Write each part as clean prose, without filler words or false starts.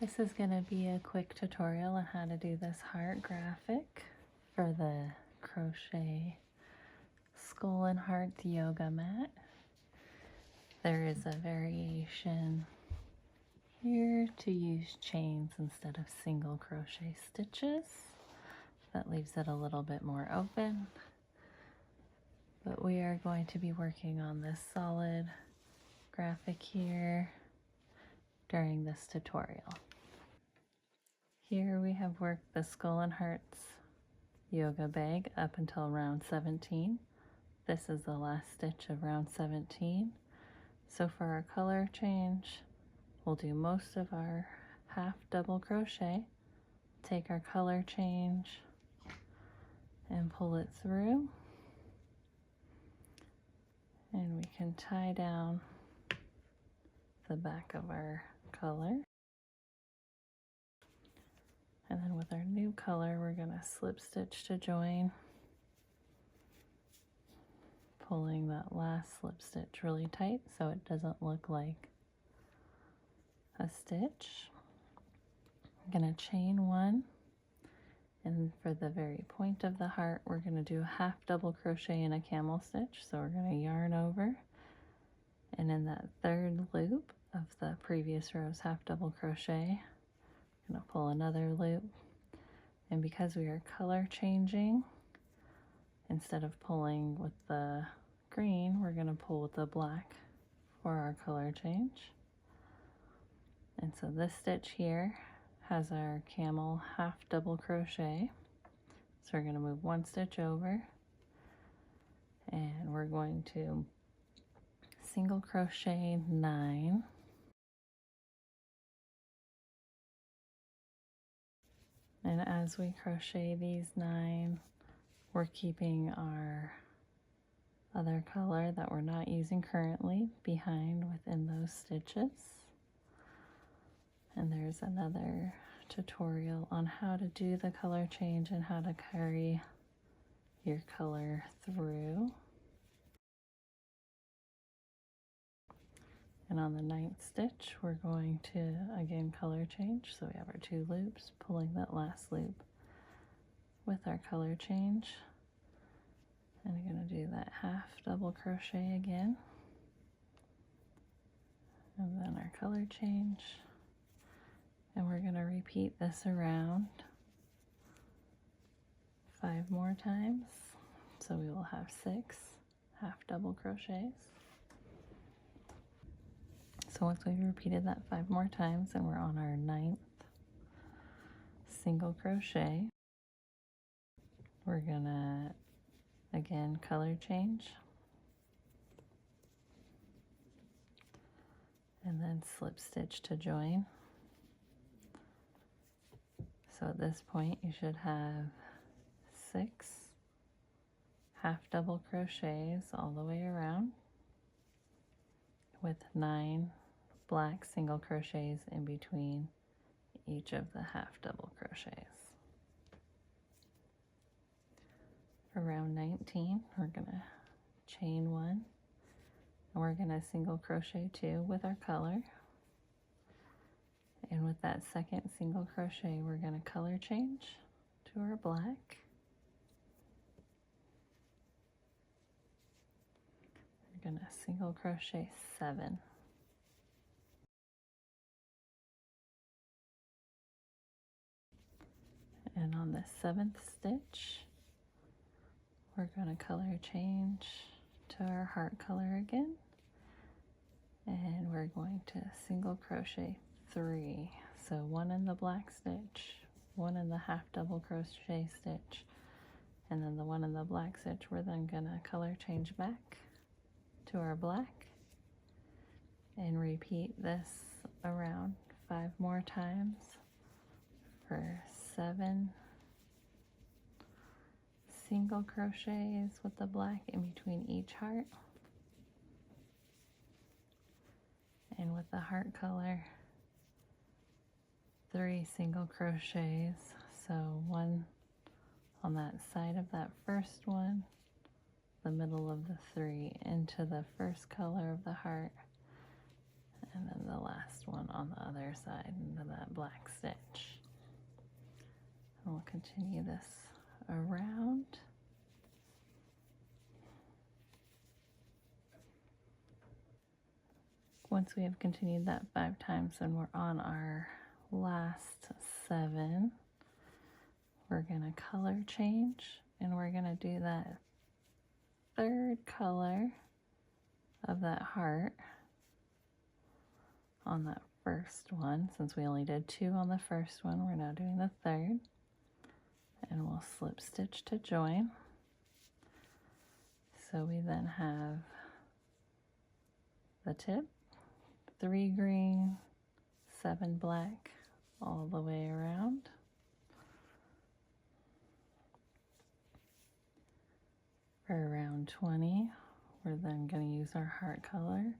This is going to be a quick tutorial on how to do this heart graphic for the crochet skull and hearts yoga mat. There is a variation here to use chains instead of single crochet stitches. That leaves it a little bit more open. But we are going to be working on this solid graphic here during this tutorial. Here we have worked the skull and hearts yoga bag up until round 17. This is the last stitch of round 17. So for our color change, we'll do most of our half double crochet, take our color change and pull it through, and we can tie down the back of our color. And then with our new color, we're going to slip stitch to join, pulling that last slip stitch really tight so it doesn't look like a stitch. I'm going to chain one, and for the very point of the heart, we're going to do a half double crochet in a camel stitch. So we're going to yarn over, and in that third loop of the previous row's half double crochet, I'm going to pull another loop. And because we are color changing, instead of pulling with the green, we're going to pull with the black for our color change. And so this stitch here has our camel half double crochet. So we're going to move one stitch over, and we're going to single crochet 9. And as we crochet these 9, we're keeping our other color that we're not using currently behind within those stitches. And there's another tutorial on how to do the color change and how to carry your color through. And on the 9th stitch, we're going to again color change. So we have our 2 loops, pulling that last loop with our color change. And we're going to do that half double crochet again. And then our color change. And we're going to repeat this around 5 more times. So we will have 6 half double crochets. So once we've repeated that 5 more times and we're on our 9th single crochet, we're gonna again color change and then slip stitch to join. So at this point you should have 6 half double crochets all the way around with 9 black single crochets in between each of the half double crochets. For round 19, we're gonna chain 1, and we're gonna single crochet 2 with our color. And with that second single crochet, we're gonna color change to our black. We're gonna single crochet 7. And on the 7th stitch, we're going to color change to our heart color again. And we're going to single crochet 3. So 1 in the black stitch, 1 in the half double crochet stitch, and then the 1 in the black stitch. We're then going to color change back to our black and repeat this around 5 more times for 7 single crochets with the black in between each heart, and with the heart color 3 single crochets, so 1 on that side of that first one, the middle of the 3 into the first color of the heart, and then the last one on the other side into that black stitch. And we'll continue this around. Once we have continued that 5 times and we're on our last 7, we're going to color change, and we're going to do that 3rd color of that heart on that first one. Since we only did 2 on the first one, we're now doing the 3rd, and we'll slip stitch to join. So we then have the tip, 3 green, 7 black all the way around. For round 20, we're then going to use our heart color,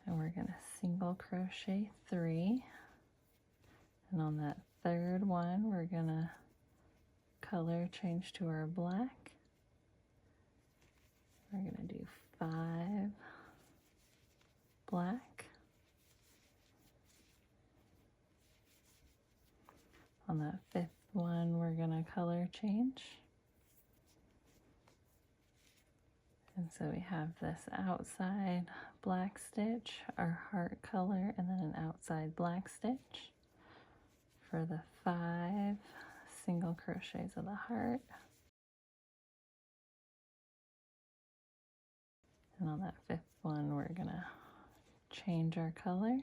and we're going to single crochet 3, and on that 3rd one we're going to color change to our black. We're going to do 5 black. On that 5th one we're going to color change. And so we have this outside black stitch, our heart color, and then an outside black stitch for the 5 single crochets of the heart. And on that 5th one, we're gonna change our color.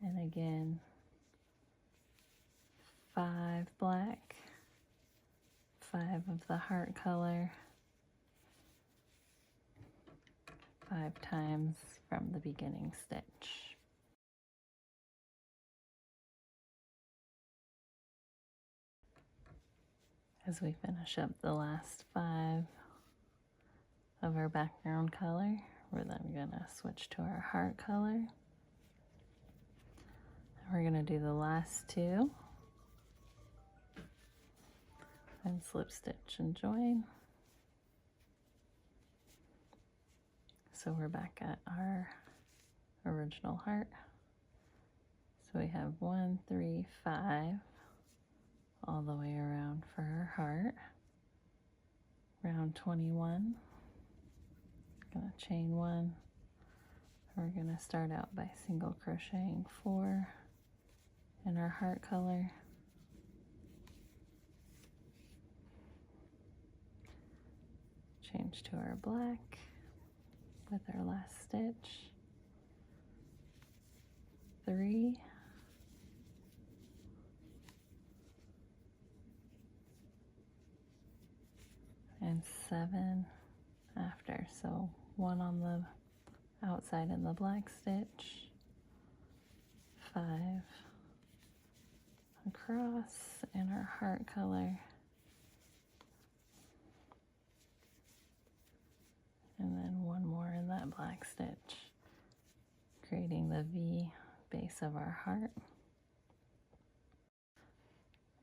And again, 5 black, 5 of the heart color, 5 times from the beginning stitch. As we finish up the last 5 of our background color, we're then gonna switch to our heart color. We're gonna do the last 2 and slip stitch and join. So we're back at our original heart. So we have 1, 3, 5 all the way around for our heart. Round 21, gonna chain 1. We're gonna start out by single crocheting 4 in our heart color. Change to our black with our last stitch. 3, and 7 after. So 1 on the outside in the black stitch, 5 across in our heart color, and then 1 more in that black stitch, creating the V base of our heart.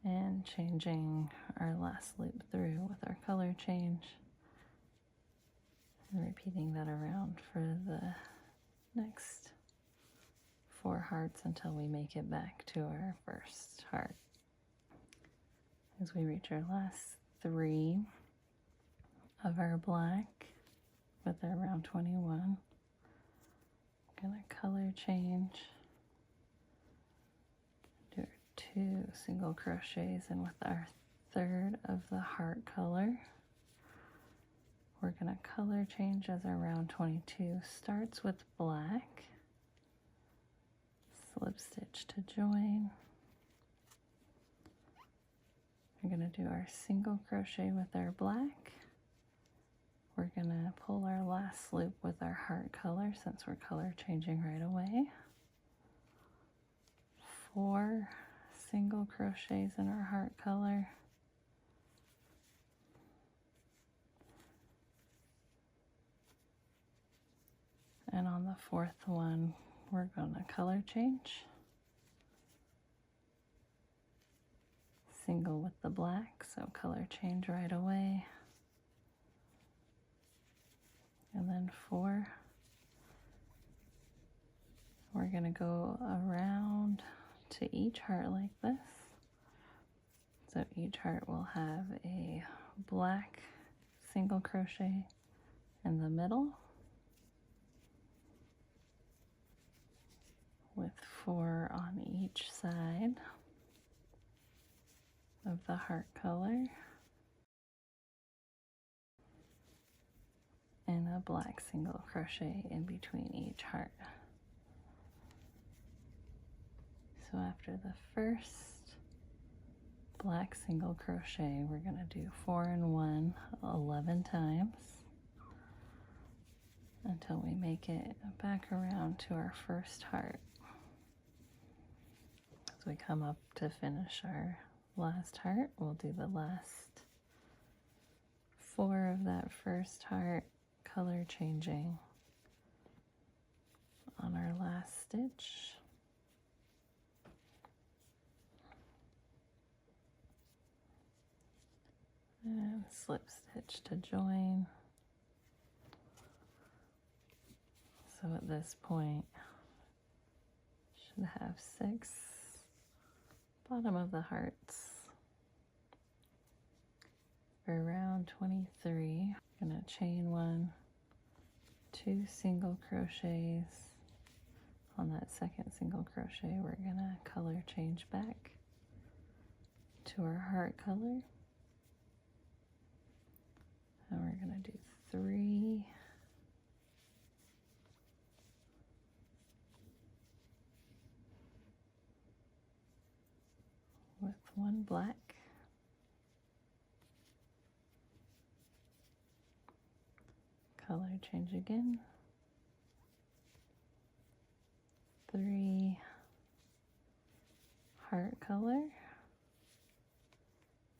And changing our last loop through with our color change, and repeating that around for the next 4 hearts until we make it back to our first heart. As we reach our last 3 of our black with our round 21, I'm gonna color change, do our 2 single crochets, and with our 3rd of the heart color, we're gonna color change as our round 22 starts with black, slip stitch to join. We're gonna do our single crochet with our black. We're gonna pull our last loop with our heart color since we're color changing right away. 4 single crochets in our heart color. And on the 4th one, we're gonna color change. Single with the black, so color change right away. And then 4 we're going to go around to each heart like this. So each heart will have a black single crochet in the middle with 4 on each side of the heart color, and a black single crochet in between each heart. So after the first black single crochet, we're going to do 4 and 1 11 times until we make it back around to our first heart. As we come up to finish our last heart, we'll do the last 4 of that first heart, color changing on our last stitch. And slip stitch to join. So at this point, should have 6 bottom of the hearts. For round 23, I'm going to chain 1, 2 single crochets. On that second single crochet, we're going to color change back to our heart color. And we're going to do 3 with 1 black, color change again, 3 heart color,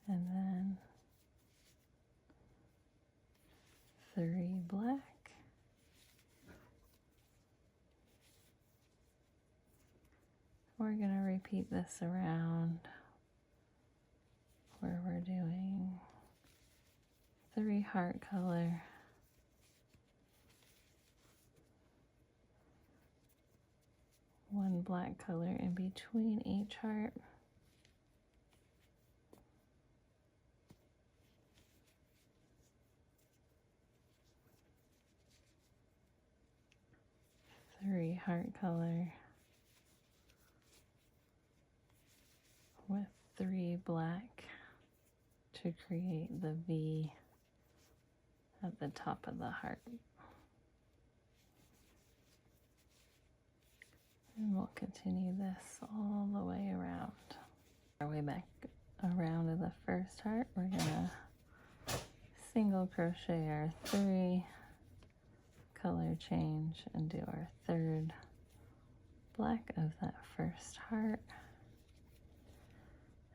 and then 3 black, we're going to repeat this around where we're doing 3 heart color, 1 black color in between each heart, 3 heart color with 3 black to create the V at the top of the heart. And we'll continue this all the way around. Our way back around to the first heart, we're gonna single crochet our 3, color change, and do our 3rd black of that first heart,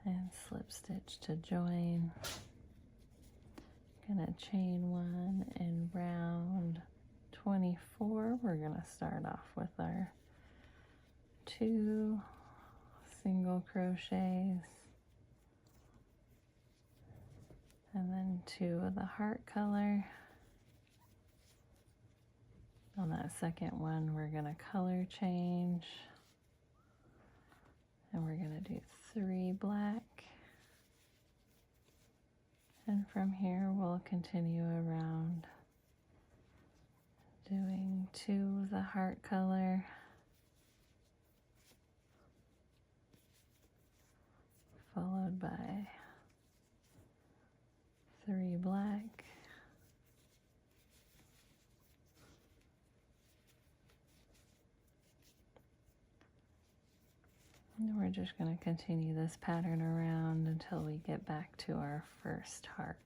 and slip stitch to join. Gonna chain 1 in round 24. We're gonna start off with our 2 single crochets and then 2 of the heart color. On that second one, we're going to color change, and we're going to do 3 black, and from here we'll continue around doing 2 of the heart color, followed by 3 black, and we're just going to continue this pattern around until we get back to our first heart.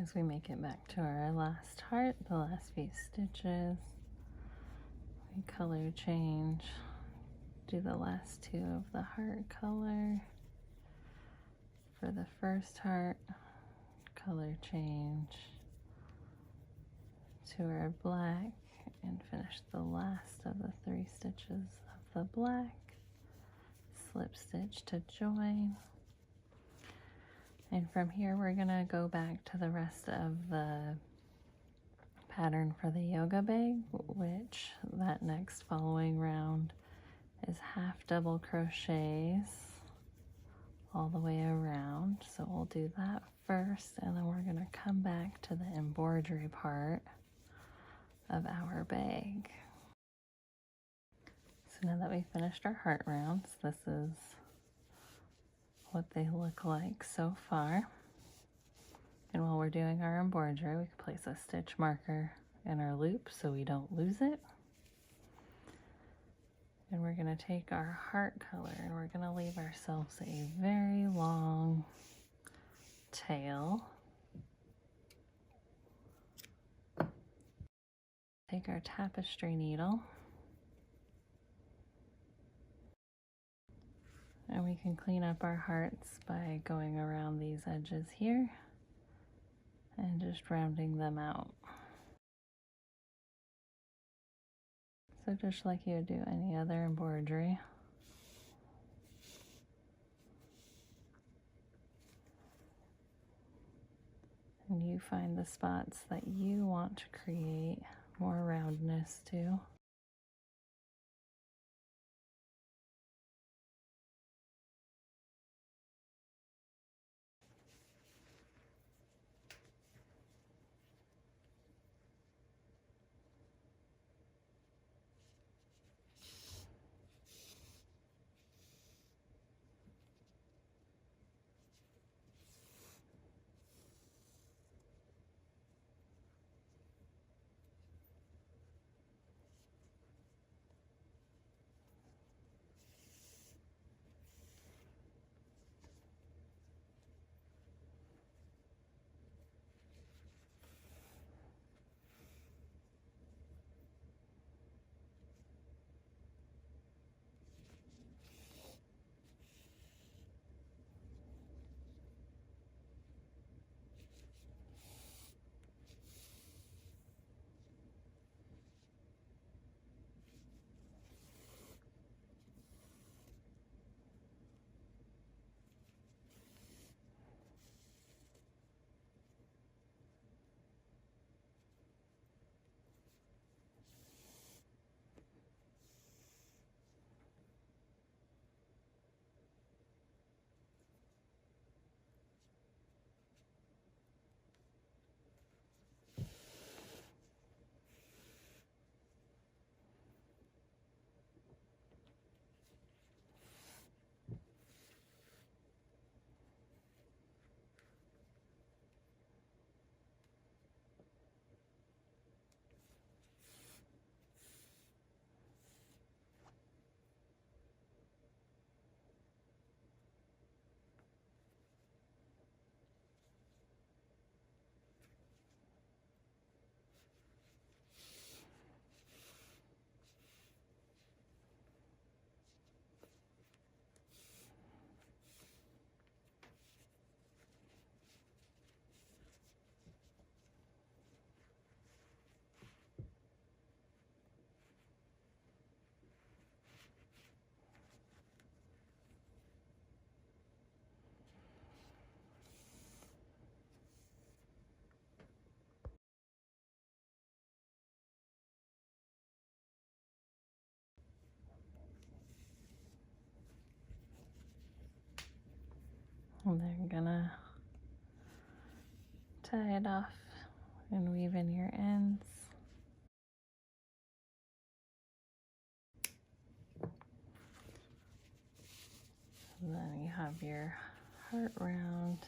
As we make it back to our last heart, the last few stitches, we color change, do the last 2 of the heart color. For the first heart, color change to our black, and finish the last of the 3 stitches of the black, slip stitch to join, and from here we're going to go back to the rest of the pattern for the yoga bag, which that next following round is half double crochets all the way around. So we'll do that first, and then we're going to come back to the embroidery part of our bag. So now that we finished our heart rounds, this is what they look like so far. And while we're doing our embroidery, we can place a stitch marker in our loop so we don't lose it. And we're going to take our heart color and we're going to leave ourselves a very long tail. Take our tapestry needle and we can clean up our hearts by going around these edges here and just rounding them out. So just like you would do any other embroidery. And you find the spots that you want to create more roundness to. And then gonna tie it off and weave in your ends. And then you have your heart round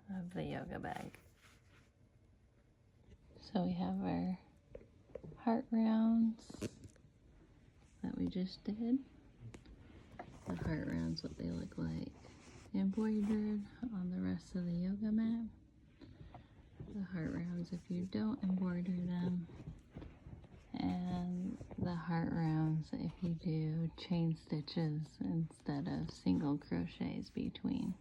of the yoga bag. So we have our heart rounds that we just did. The heart rounds, what they look like embroidered on the rest of the yoga mat. The heart rounds if you don't embroider them, and the heart rounds if you do chain stitches instead of single crochets between.